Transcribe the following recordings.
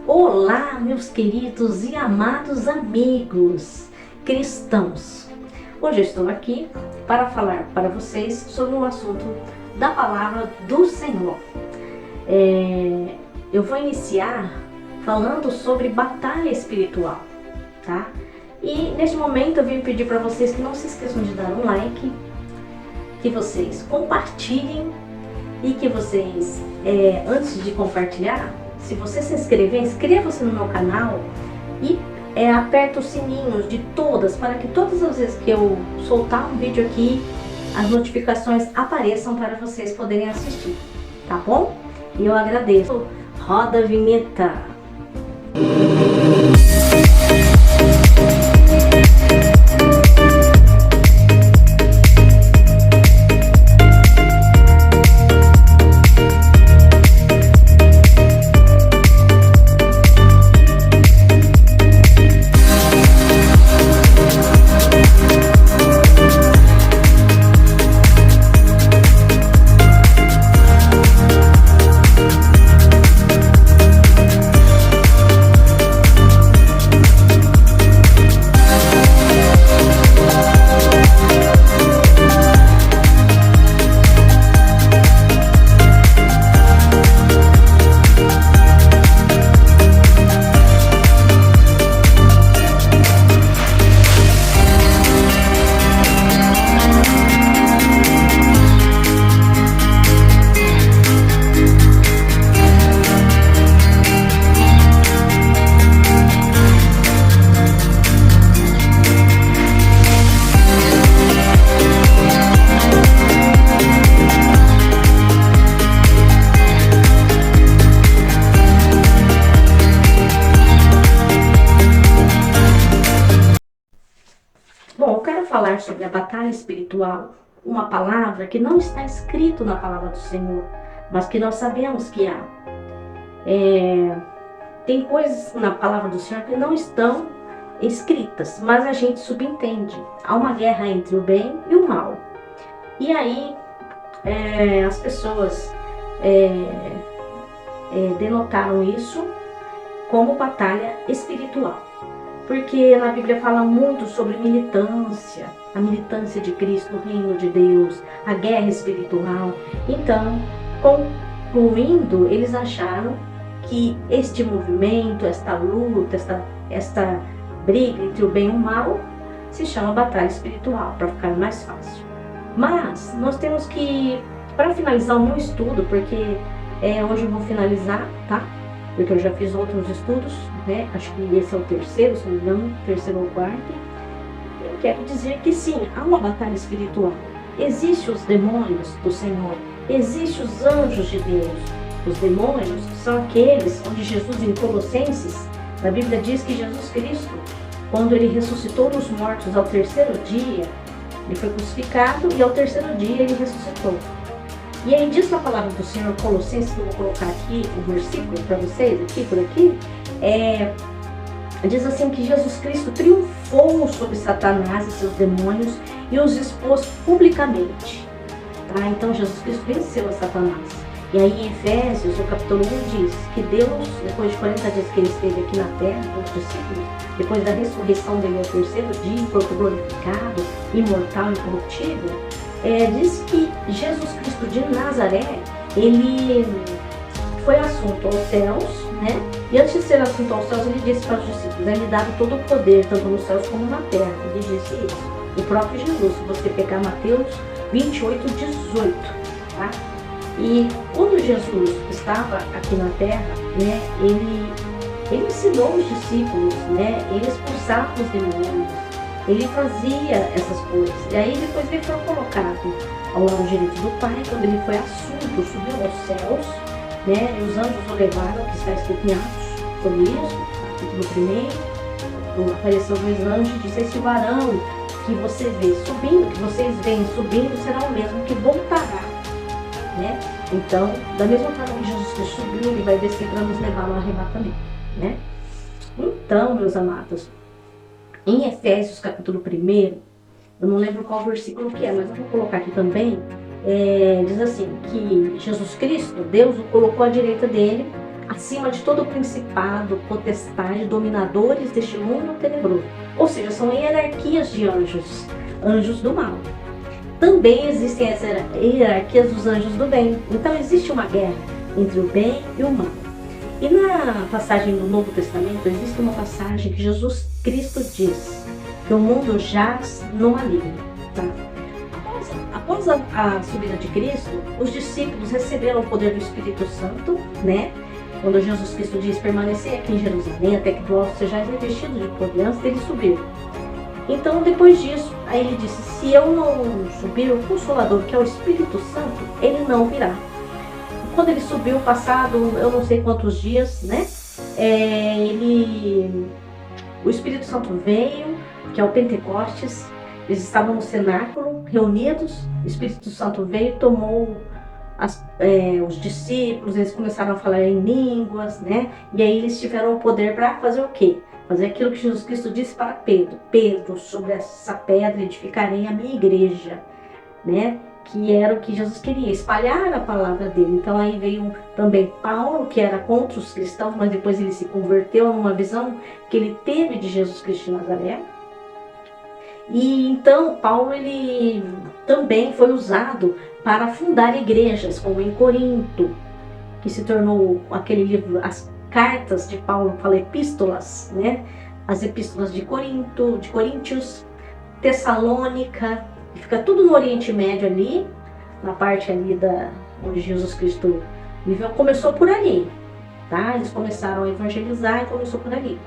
Olá, meus queridos e amados amigos cristãos. Hoje eu estou aqui para falar para vocês sobre um assunto da palavra do Senhor. Eu vou iniciar falando sobre batalha espiritual, tá? E neste momento eu vim pedir para vocês que não se esqueçam de dar um like, que vocês compartilhem e que vocês, antes de compartilhar, se você se inscrever, inscreva-se no meu canal e aperta os sininhos de todas, para que todas as vezes que eu soltar um vídeo aqui, as notificações apareçam para vocês poderem assistir, tá bom? E eu agradeço. Roda a vinheta! Bom, eu quero falar sobre a batalha espiritual, uma palavra que não está escrito na palavra do Senhor, mas que nós sabemos que há. Tem coisas na palavra do Senhor que não estão escritas, mas a gente subentende. Há uma guerra entre o bem e o mal. E aí, as pessoas denotaram isso como batalha espiritual. Porque na Bíblia fala muito sobre militância, a militância de Cristo, o reino de Deus, a guerra espiritual. Então, concluindo, eles acharam que este movimento, esta luta, esta briga entre o bem e o mal, se chama batalha espiritual, para ficar mais fácil. Mas nós temos que, para finalizar o meu estudo, porque hoje eu vou finalizar, tá? Porque eu já fiz outros estudos, né? Acho que esse é o terceiro, se não me engano, terceiro ou quarto. Eu quero dizer que sim, há uma batalha espiritual. Existem os demônios do Senhor, existem os anjos de Deus. Os demônios são aqueles onde Jesus, em Colossenses, na Bíblia diz que Jesus Cristo, quando ele ressuscitou dos mortos ao terceiro dia, ele foi crucificado e ao terceiro dia ele ressuscitou. E aí diz na palavra do Senhor, Colossenses, que eu vou colocar aqui o versículo para vocês, aqui por aqui, diz assim que Jesus Cristo triunfou sobre Satanás e seus demônios e os expôs publicamente. Tá? Então Jesus Cristo venceu a Satanás. E aí em Efésios, o capítulo 1 diz que Deus, depois de 40 dias que ele esteve aqui na terra, com os discípulos, depois da ressurreição dele ao terceiro dia, corpo glorificado, imortal e incorruptível, diz que Jesus Cristo de Nazaré, ele foi assunto aos céus, né? E antes de ser assunto aos céus, ele disse para os discípulos: é-me dado todo o poder, tanto nos céus como na terra. Ele disse isso. O próprio Jesus, se você pegar Mateus 28, 18, tá? E quando Jesus estava aqui na terra, né, ele ensinou os discípulos, né? Ele expulsava os demônios. Ele fazia essas coisas. E aí depois ele foi colocado ao lado direito do Pai, quando ele foi assunto, subiu aos céus, né? E os anjos o levaram, que está escrito em Atos sobre isso, capítulo 1. Apareceu dois anjos e disse: esse varão que você vê subindo, que vocês veem subindo, será o mesmo que voltará, né? Então, da mesma forma que Jesus Cristo subiu, ele vai descer para nos levar no arrebatamento, né? Então, meus amados, em Efésios capítulo 1, eu não lembro qual versículo que é, mas eu vou colocar aqui também, diz assim, que Jesus Cristo, Deus o colocou à direita dele acima de todo principado, potestade, dominadores deste mundo tenebroso. Ou seja, são hierarquias de anjos, anjos do mal. Também existem as hierarquias dos anjos do bem. Então existe uma guerra entre o bem e o mal. E na passagem do Novo Testamento existe uma passagem que Jesus Cristo diz que o mundo jaz no maligno. Tá? Após a subida de Cristo, os discípulos receberam o poder do Espírito Santo, né? Quando Jesus Cristo diz: permanecer aqui em Jerusalém até que vós sejais revestidos de poder, antes dele subir. Então, depois disso, aí ele disse: se eu não subir, o Consolador, que é o Espírito Santo, ele não virá. Quando ele subiu, passado eu não sei quantos dias, né? O Espírito Santo veio, que é o Pentecostes. Eles estavam no cenáculo, reunidos. O Espírito Santo veio, tomou os discípulos, eles começaram a falar em línguas, né? E aí eles tiveram o poder para fazer o quê? Fazer aquilo que Jesus Cristo disse para Pedro: Pedro, sobre essa pedra edificarei a minha igreja, né? Que era o que Jesus queria, espalhar a palavra dele. Então aí veio também Paulo, que era contra os cristãos, mas depois ele se converteu numa visão que ele teve de Jesus Cristo de Nazaré. E então Paulo, ele também foi usado para fundar igrejas, como em Corinto, que se tornou aquele livro, as cartas de Paulo, fala epístolas, né? As epístolas de Corinto, de Coríntios, Tessalônica, fica tudo no Oriente Médio ali, na parte ali onde Jesus Cristo viveu. Começou por ali, tá? Eles começaram a evangelizar e começou por ali.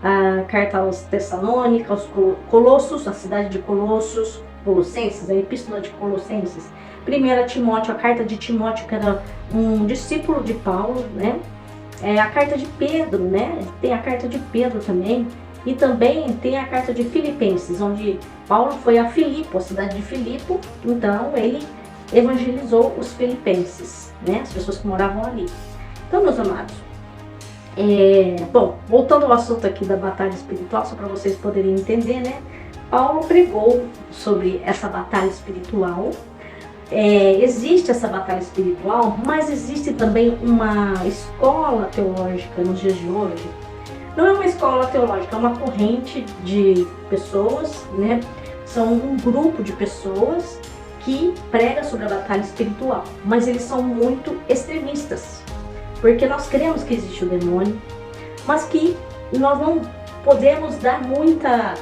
A carta aos Tessalônica, aos Colossos, a cidade de Colossos, Colossenses, a epístola de Colossenses. 1 Timóteo, a carta de Timóteo, que era um discípulo de Paulo, né? A carta de Pedro, né? Tem a carta de Pedro também. E também tem a carta de Filipenses, onde Paulo foi a Filipo, a cidade de Filipo. Então ele evangelizou os filipenses, né? As pessoas que moravam ali. Então, meus amados, bom, voltando ao assunto aqui da batalha espiritual, só para vocês poderem entender, né? Paulo pregou sobre essa batalha espiritual. Existe essa batalha espiritual, mas existe também uma escola teológica nos dias de hoje. Não é uma escola teológica, é uma corrente de pessoas, né? São um grupo de pessoas que prega sobre a batalha espiritual, mas eles são muito extremistas, porque nós cremos que existe o demônio, mas que nós não podemos dar muita,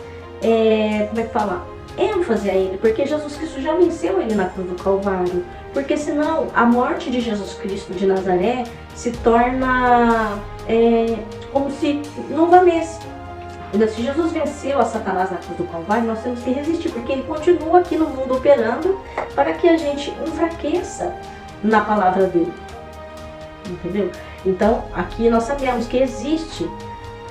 ênfase a ele, porque Jesus Cristo já venceu ele na cruz do Calvário, porque senão a morte de Jesus Cristo de Nazaré se torna como se não valesse. Se Jesus venceu a Satanás na cruz do Calvário, nós temos que resistir, porque ele continua aqui no mundo operando para que a gente enfraqueça na palavra dele. Entendeu? Então, aqui nós sabemos que existe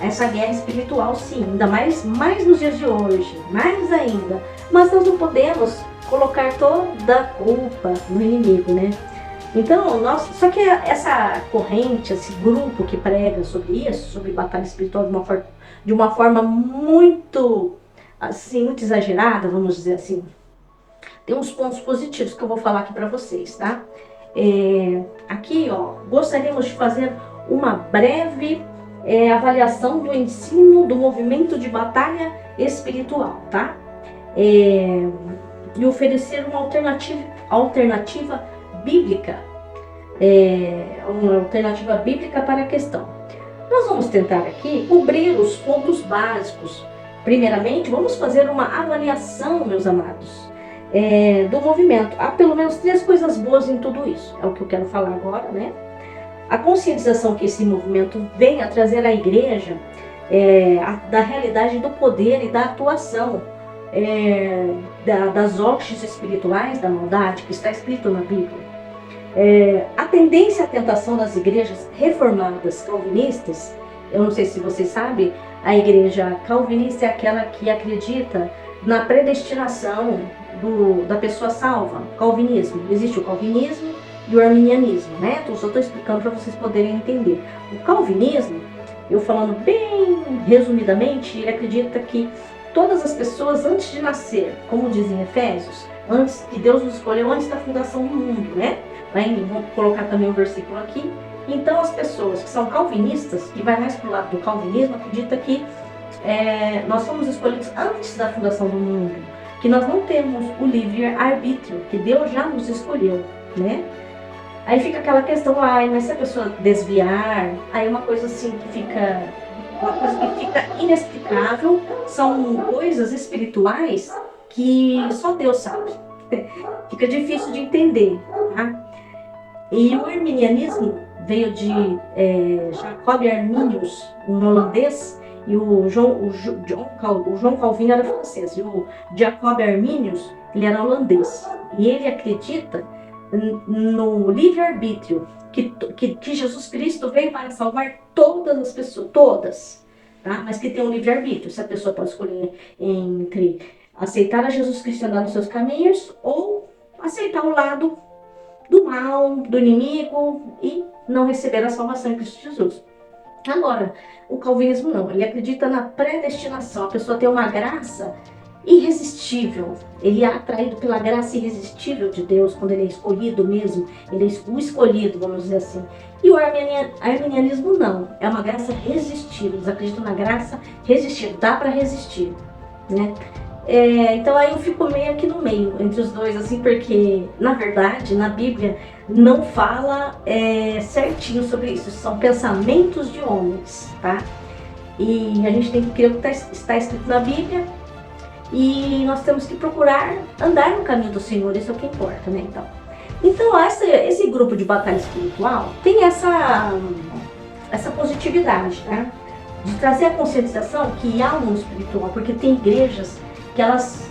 essa guerra espiritual, sim, ainda mais nos dias de hoje, mais ainda. Mas nós não podemos colocar toda a culpa no inimigo, né? Então, só que essa corrente, esse grupo que prega sobre isso, sobre batalha espiritual de uma forma muito, assim, muito exagerada, vamos dizer assim, tem uns pontos positivos que eu vou falar aqui para vocês, tá? Aqui, ó, gostaríamos de fazer uma breve avaliação do ensino do movimento de batalha espiritual, tá? E oferecer uma alternativa bíblica, para a questão. Nós vamos tentar aqui cobrir os pontos básicos. Primeiramente, vamos fazer uma avaliação, meus amados, do movimento. Há pelo menos 3 coisas boas em tudo isso, é o que eu quero falar agora, né? A conscientização que esse movimento vem a trazer à igreja da realidade do poder e da atuação das hostes espirituais da maldade, que está escrito na Bíblia. A tendência à tentação das igrejas reformadas calvinistas, eu não sei se vocês sabem, a igreja calvinista é aquela que acredita na predestinação da pessoa salva. Calvinismo, existe o calvinismo e o arminianismo, né? Então, só estou explicando para vocês poderem entender. O calvinismo, eu falando bem resumidamente, ele acredita que todas as pessoas antes de nascer, como dizem em Efésios, antes que Deus nos escolheu antes da fundação do mundo, né? Vou colocar também o versículo aqui, Então as pessoas que são calvinistas, que vai mais para o lado do calvinismo, acreditam que nós fomos escolhidos antes da fundação do mundo, que nós não temos o livre-arbítrio, que Deus já nos escolheu, né? Aí fica aquela questão, mas se a pessoa desviar, aí uma coisa assim uma coisa que fica inexplicável, são coisas espirituais que só Deus sabe. Fica difícil de entender, tá? E o arminianismo veio de Jacob Arminius, um holandês, e o João Calvino era francês, e o Jacob Arminius, ele era holandês. E ele acredita no livre-arbítrio, que Jesus Cristo veio para salvar todas as pessoas, todas, tá? Mas que tem um livre-arbítrio, se a pessoa pode escolher entre aceitar a Jesus Cristo e andar nos seus caminhos, ou aceitar o lado do mal, do inimigo, e não receber a salvação em Cristo Jesus. Agora, o calvinismo não, ele acredita na predestinação, a pessoa tem uma graça irresistível, ele é atraído pela graça irresistível de Deus, quando ele é escolhido mesmo, ele é o escolhido, vamos dizer assim. E o arminianismo não, é uma graça resistível, eles acreditam na graça resistível, dá para resistir, né? Então aí eu fico meio aqui no meio, entre os dois, assim, porque na verdade, na Bíblia, não fala certinho sobre isso, são pensamentos de homens, tá? E a gente tem que crer o que está escrito na Bíblia, e nós temos que procurar andar no caminho do Senhor, isso é o que importa, né? Então esse grupo de batalha espiritual tem essa positividade, tá? De trazer a conscientização que há um mundo espiritual, porque tem igrejas que elas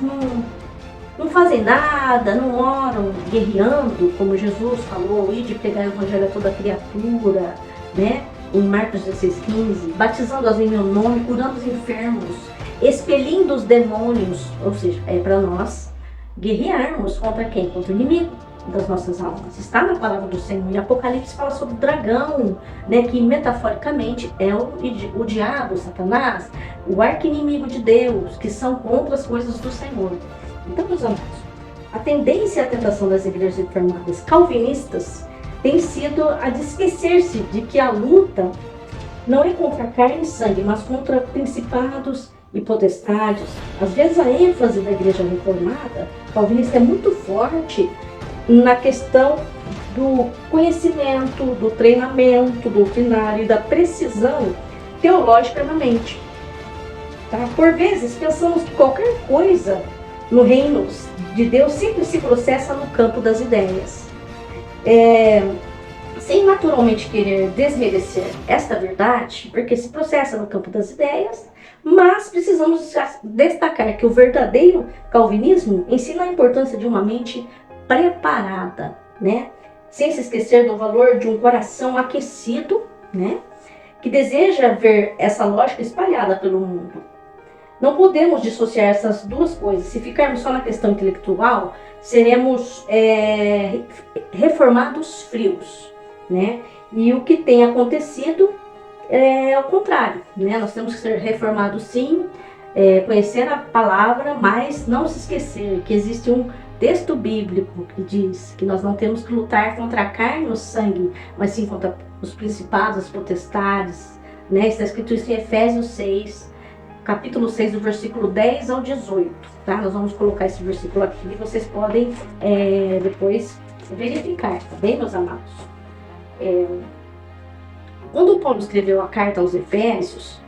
não fazem nada, não oram, guerreando, como Jesus falou, ir de pregar o evangelho a toda criatura, né? Em Marcos 16:15, batizando-as em meu nome, curando os enfermos, expelindo os demônios, ou seja, é para nós guerrearmos contra quem? Contra o inimigo das nossas almas. Está na palavra do Senhor. E Apocalipse fala sobre o dragão, né, que metaforicamente é o diabo, Satanás, o arqui-inimigo de Deus, que são contra as coisas do Senhor. Então, meus amados, a tendência e a tentação das igrejas reformadas calvinistas tem sido a de esquecer-se de que a luta não é contra carne e sangue, mas contra principados e potestades. Às vezes a ênfase da igreja reformada calvinista é muito forte na questão do conhecimento, do treinamento doutrinário e da precisão teológica na mente. Tá? Por vezes pensamos que qualquer coisa no reino de Deus sempre se processa no campo das ideias. Sem naturalmente querer desmerecer esta verdade, porque se processa no campo das ideias, mas precisamos destacar que o verdadeiro calvinismo ensina a importância de uma mente preparada, né? Sem se esquecer do valor de um coração aquecido, né? Que deseja ver essa lógica espalhada pelo mundo. Não podemos dissociar essas duas coisas. Se ficarmos só na questão intelectual, seremos reformados frios, né? E o que tem acontecido é o contrário, né? Nós temos que ser reformados sim, conhecer a palavra, mas não se esquecer que existe um texto bíblico que diz que nós não temos que lutar contra a carne ou sangue, mas sim contra os principados, as potestades, né? Está escrito isso em Efésios 6, capítulo 6, do versículo 10 ao 18, tá? Nós vamos colocar esse versículo aqui e vocês podem depois verificar, tá bem, meus amados? Quando Paulo escreveu a carta aos Efésios,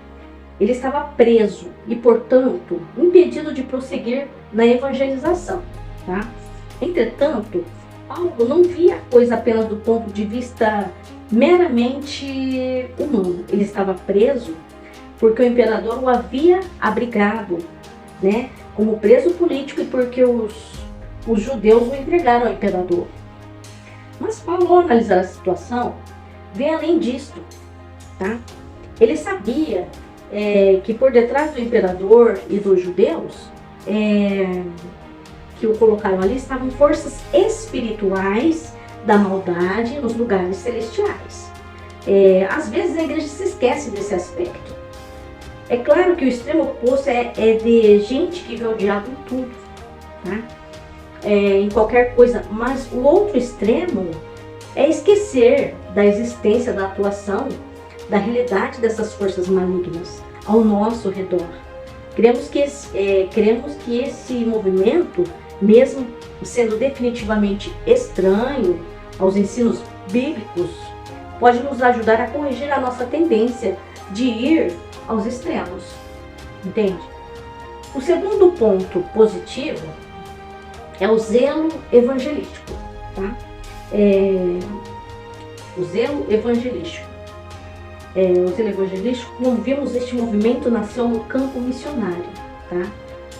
ele estava preso e, portanto, impedido de prosseguir na evangelização. Tá? Entretanto, Paulo não via a coisa apenas do ponto de vista meramente humano. Ele estava preso porque o imperador o havia abrigado, né, como preso político e porque os judeus o entregaram ao imperador. Mas Paulo, ao analisar a situação, vê além disso. Tá? Ele sabia que por detrás do imperador e dos judeus que o colocaram ali estavam forças espirituais da maldade nos lugares celestiais. Às vezes a igreja se esquece desse aspecto. É claro que o extremo oposto é de gente que vê o diabo em tudo, tá? Em qualquer coisa, mas o outro extremo é esquecer da existência, da atuação, da realidade dessas forças malignas ao nosso redor. Queremos que esse movimento, mesmo sendo definitivamente estranho aos ensinos bíblicos, pode nos ajudar a corrigir a nossa tendência de ir aos extremos, entende? O segundo ponto positivo é o zelo evangelístico, tá? O zelo evangelístico. Como vimos, este movimento nasceu no campo missionário, tá?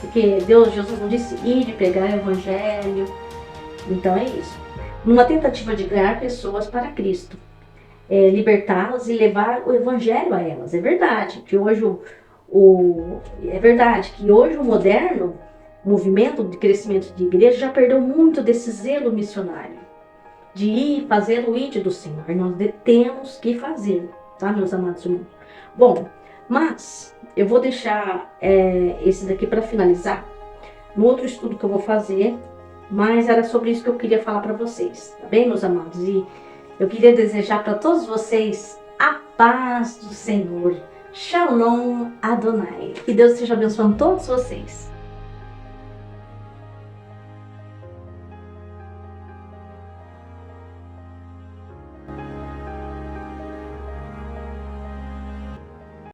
Porque Jesus não disse ir e pregar o evangelho. Então é isso. Numa tentativa de ganhar pessoas para Cristo, libertá-las e levar o evangelho a elas. É verdade que hoje o moderno movimento de crescimento de igreja já perdeu muito desse zelo missionário, de ir fazer o ide do Senhor. Nós temos que fazer, tá, meus amados irmãos? Bom, mas eu vou deixar esse daqui para finalizar no outro estudo que eu vou fazer, mas era sobre isso que eu queria falar para vocês, tá bem, meus amados? E eu queria desejar para todos vocês a paz do Senhor. Shalom Adonai. Que Deus esteja abençoando todos vocês.